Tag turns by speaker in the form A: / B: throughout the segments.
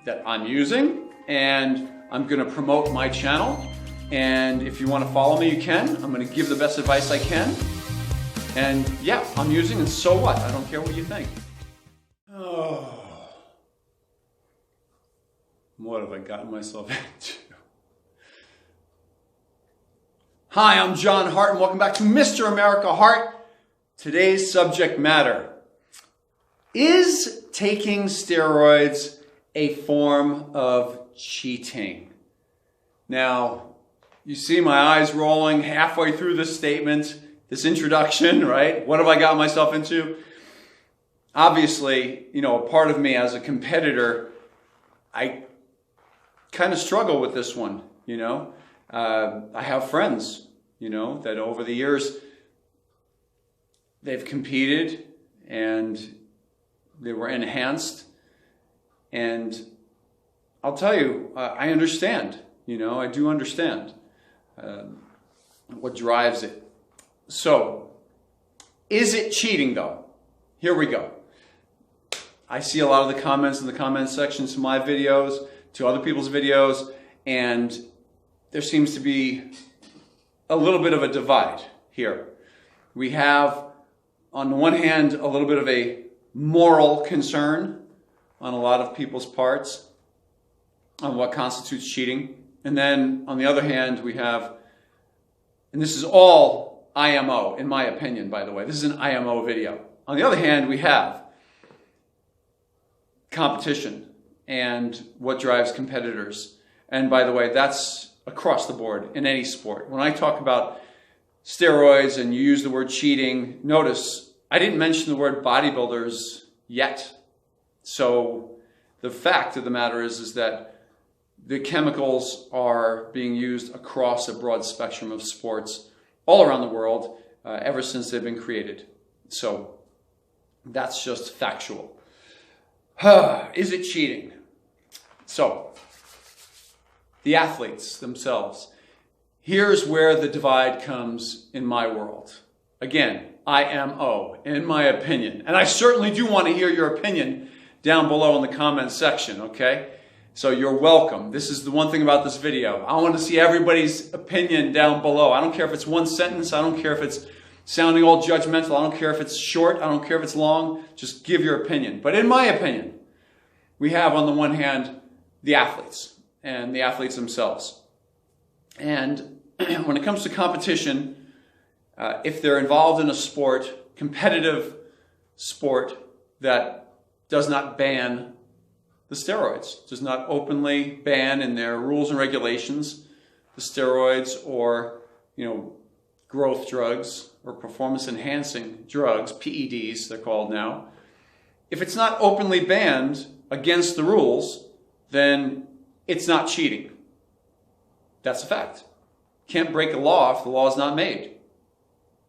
A: that I'm using, and I'm going to promote my channel. And if you want to follow me, you can. I'm going to give the best advice I can. And yeah, I'm using, and so what? I don't care what you think. Oh, what have I gotten myself into? Hi, I'm John Hart, and welcome back to Mr. America Hart. Today's subject matter: is taking steroids a form of cheating? Now, you see my eyes rolling halfway through this statement, this introduction, right? What have I got myself into? Obviously, a part of me as a competitor, I kind of struggle with this one, I have friends, that over the years, they've competed and they were enhanced. And I'll tell you, I understand, I do understand what drives it. So, is it cheating though? Here we go. I see a lot of the comments in the comment sections to my videos, to other people's videos, and there seems to be a little bit of a divide here. We have, on the one hand, a little bit of a moral concern on a lot of people's parts on what constitutes cheating. And then, on the other hand, we have, and this is all IMO, in my opinion, by the way. This is an IMO video. On the other hand, we have competition and what drives competitors. And by the way, that's across the board in any sport. When I talk about steroids and you use the word cheating, notice I didn't mention the word bodybuilders yet. So the fact of the matter is that the chemicals are being used across a broad spectrum of sports all around the world ever since they've been created. So that's just factual. Is it cheating? So, the athletes themselves. Here's where the divide comes in my world. Again, IMO, in my opinion. And I certainly do want to hear your opinion down below in the comments section, okay? So you're welcome. This is the one thing about this video. I want to see everybody's opinion down below. I don't care if it's one sentence. I don't care if it's sounding all judgmental. I don't care if it's short. I don't care if it's long. Just give your opinion. But in my opinion, we have on the one hand the athletes and the athletes themselves. And when it comes to competition, if they're involved in a sport, competitive sport that does not ban the steroids, does not openly ban in their rules and regulations the steroids or, growth drugs or performance-enhancing drugs, PEDs they're called now. If it's not openly banned against the rules, then it's not cheating. That's a fact. Can't break a law if the law is not made.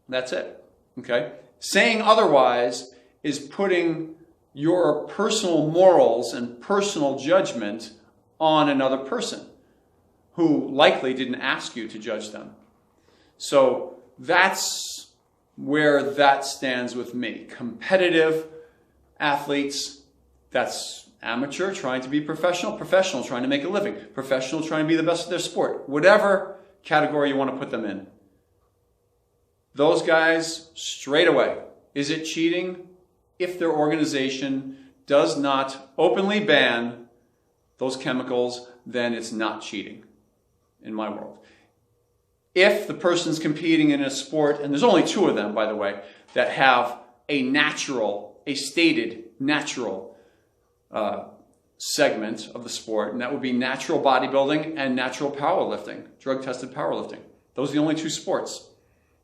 A: That's it. Okay? Saying otherwise is putting your personal morals and personal judgment on another person who likely didn't ask you to judge them. So that's where that stands with me. Competitive athletes, that's amateur trying to be professional, professional trying to make a living, professional trying to be the best of their sport, whatever category you want to put them in. Those guys, straight away, is it cheating if their organization does not openly ban those chemicals? Then it's not cheating in my world. If the person's competing in a sport, and there's only two of them, by the way, that have a stated natural segment of the sport, and that would be natural bodybuilding and natural powerlifting, drug-tested powerlifting. Those are the only two sports.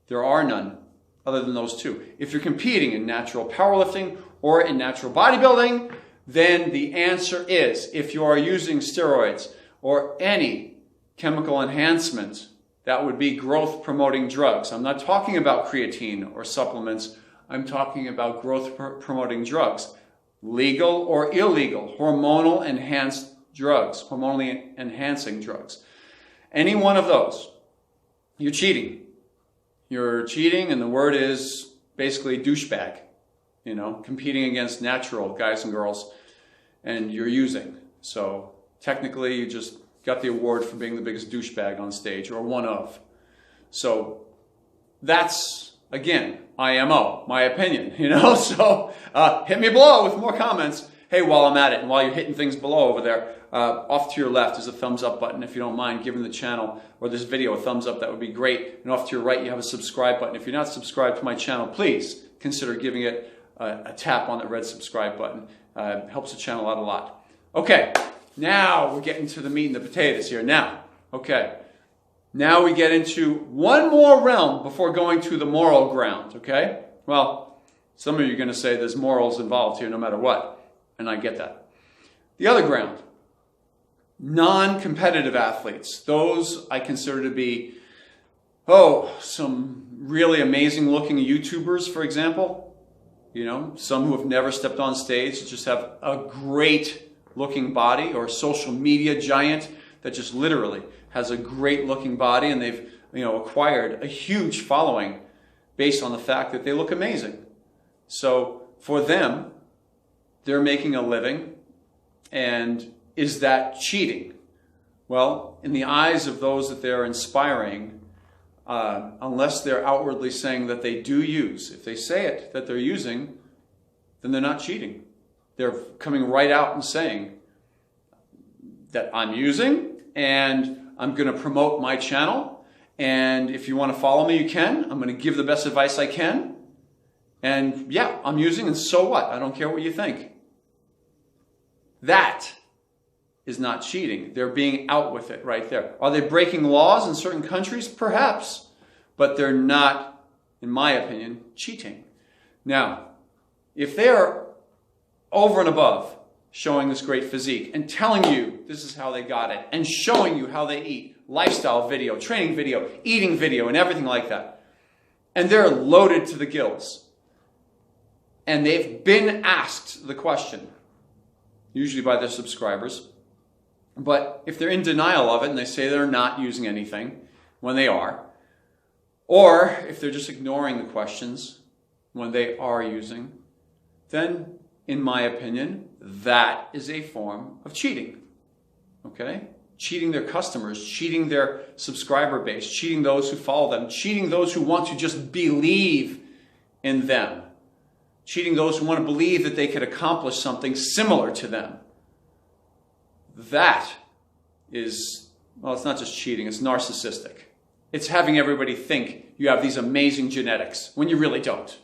A: There are none other than those two. If you're competing in natural powerlifting or in natural bodybuilding, then the answer is, if you are using steroids or any chemical enhancement, that would be growth-promoting drugs. I'm not talking about creatine or supplements. I'm talking about growth-promoting drugs. Legal or illegal, hormonally enhancing drugs. Any one of those, you're cheating. You're cheating, and the word is basically douchebag, competing against natural guys and girls, and you're using. So technically you just got the award for being the biggest douchebag on stage, or one of. So that's, again, IMO, my opinion, you know? So hit me below with more comments. Hey, while I'm at it, and while you're hitting things below over there, off to your left is a thumbs up button. If you don't mind giving the channel or this video a thumbs up, that would be great. And off to your right, you have a subscribe button. If you're not subscribed to my channel, please consider giving it a tap on that red subscribe button. Helps the channel out a lot. Okay, now we're getting to the meat and the potatoes here. Now we get into one more realm before going to the moral ground, okay? Well, some of you are going to say there's morals involved here no matter what, and I get that. The other ground, non-competitive athletes. Those I consider to be, some really amazing looking YouTubers, for example. You know, some who have never stepped on stage, just have a great looking body, or a social media giant that just literally has a great looking body, and they've, acquired a huge following based on the fact that they look amazing. So for them, they're making a living, and is that cheating? Well, in the eyes of those that they're inspiring, unless they're outwardly saying that they do use, if they say it that they're using, then they're not cheating. They're coming right out and saying that I'm using, and I'm going to promote my channel, and if you want to follow me, you can. I'm going to give the best advice I can, and yeah, I'm using, and so what? I don't care what you think. That is not cheating. They're being out with it right there. Are they breaking laws in certain countries? Perhaps. But they're not, in my opinion, cheating. Now, if they're over and above showing this great physique and telling you this is how they got it, and showing you how they eat, lifestyle video, training video, eating video, and everything like that, and they're loaded to the gills, and they've been asked the question, usually by their subscribers, but if they're in denial of it and they say they're not using anything when they are, or if they're just ignoring the questions when they are using, then, in my opinion, that is a form of cheating. Okay? Cheating their customers, cheating their subscriber base, cheating those who follow them, cheating those who want to just believe in them, cheating those who want to believe that they could accomplish something similar to them. That is, well, it's not just cheating, it's narcissistic. It's having everybody think you have these amazing genetics when you really don't.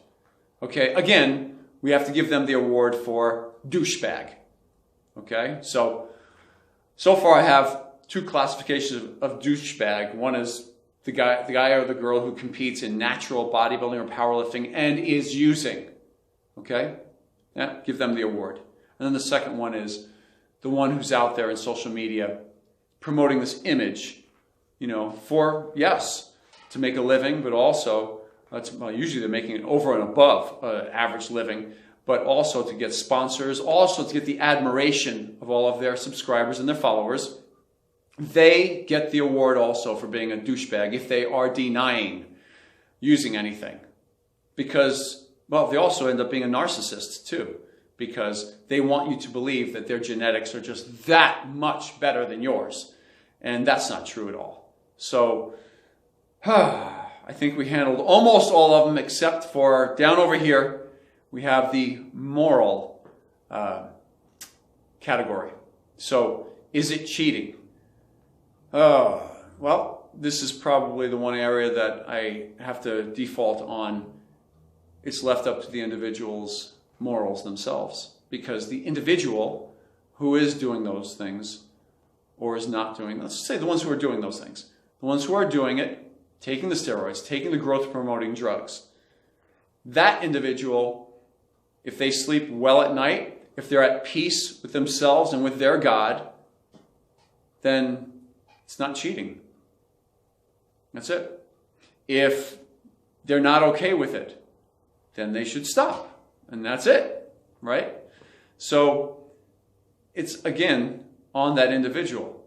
A: Okay, again, we have to give them the award for douchebag. Okay, so far I have two classifications of douchebag. One is the guy or the girl who competes in natural bodybuilding or powerlifting and is using. Okay, yeah, give them the award. And then the second one is the one who's out there in social media promoting this image, for, yes, to make a living, but also, usually they're making it over and above average living, but also to get sponsors, also to get the admiration of all of their subscribers and their followers. They get the award also for being a douchebag if they are denying using anything. Because, well, they also end up being a narcissist too, because they want you to believe that their genetics are just that much better than yours. And that's not true at all. So, I think we handled almost all of them, except for down over here, we have the moral category. So, is it cheating? Well, this is probably the one area that I have to default on. It's left up to the individual's morals themselves, because the individual who is doing those things or is not doing, let's say the ones who are doing those things, the ones who are doing it, taking the steroids, taking the growth promoting drugs, that individual, if they sleep well at night, if they're at peace with themselves and with their God, then it's not cheating. That's it. If they're not okay with it, then they should stop. And that's it, right? So it's, again, on that individual.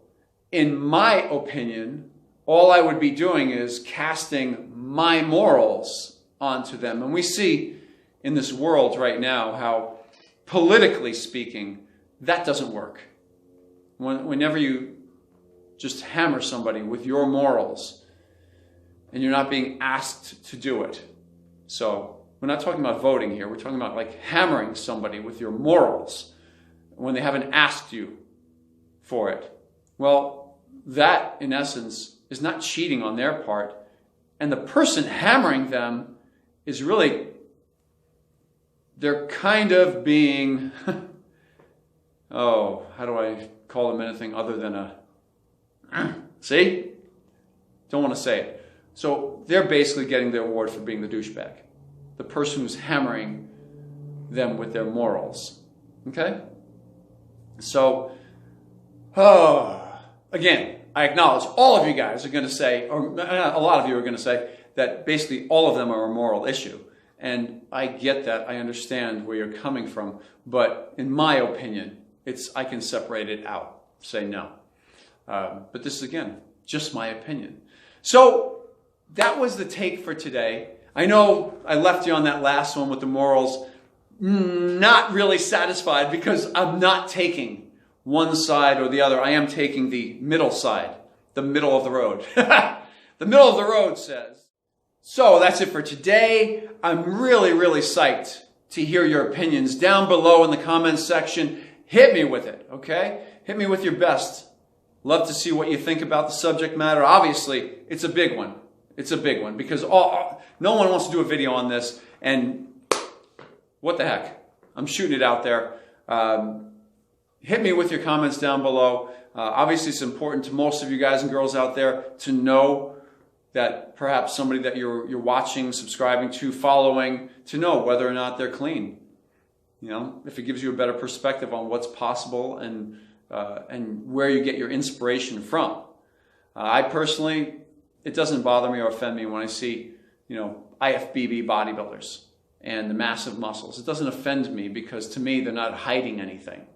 A: In my opinion, all I would be doing is casting my morals onto them. And we see in this world right now how, politically speaking, that doesn't work. whenever you just hammer somebody with your morals and you're not being asked to do it. So we're not talking about voting here. We're talking about like hammering somebody with your morals when they haven't asked you for it. Well, that in essence is not cheating on their part. And the person hammering them is really, they're kind of being, oh, how do I call them anything other than a, see? Don't want to say it. So they're basically getting the award for being the douchebag. The person who's hammering them with their morals. Okay? So, again, I acknowledge all of you guys are going to say, or a lot of you are going to say, that basically all of them are a moral issue. And I get that. I understand where you're coming from. But in my opinion, I can separate it out. Say no. But this is, again, just my opinion. So that was the take for today. I know I left you on that last one with the morals not really satisfied because I'm not taking one side or the other. I am taking the middle side, the middle of the road. The middle of the road says. So that's it for today. I'm really, really psyched to hear your opinions down below in the comments section. Hit me with it, okay? Hit me with your best. Love to see what you think about the subject matter. Obviously, it's a big one. It's a big one because no one wants to do a video on this. And what the heck? I'm shooting it out there. Hit me with your comments down below. Obviously, it's important to most of you guys and girls out there to know that perhaps somebody that you're watching, subscribing to, following, to know whether or not they're clean. You know, if it gives you a better perspective on what's possible and where you get your inspiration from. I personally, it doesn't bother me or offend me when I see, IFBB bodybuilders and the massive muscles. It doesn't offend me because to me, they're not hiding anything.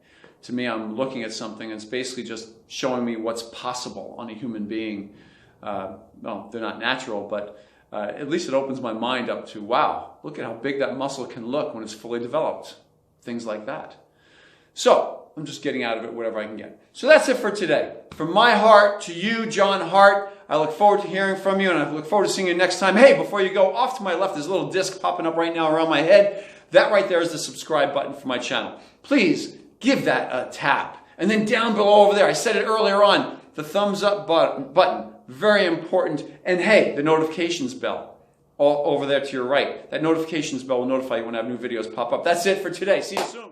A: To me, I'm looking at something and it's basically just showing me what's possible on a human being. Well, they're not natural, but at least it opens my mind up to, wow, look at how big that muscle can look when it's fully developed. Things like that. So, I'm just getting out of it whatever I can get. So that's it for today. From my heart to you, John Hart, I look forward to hearing from you and I look forward to seeing you next time. Hey, before you go, off to my left, there's a little disc popping up right now around my head. That right there is the subscribe button for my channel. Please give that a tap. And then down below over there, I said it earlier on, the thumbs up button, very important. And hey, the notifications bell all over there to your right. That notifications bell will notify you when I have new videos pop up. That's it for today. See you soon.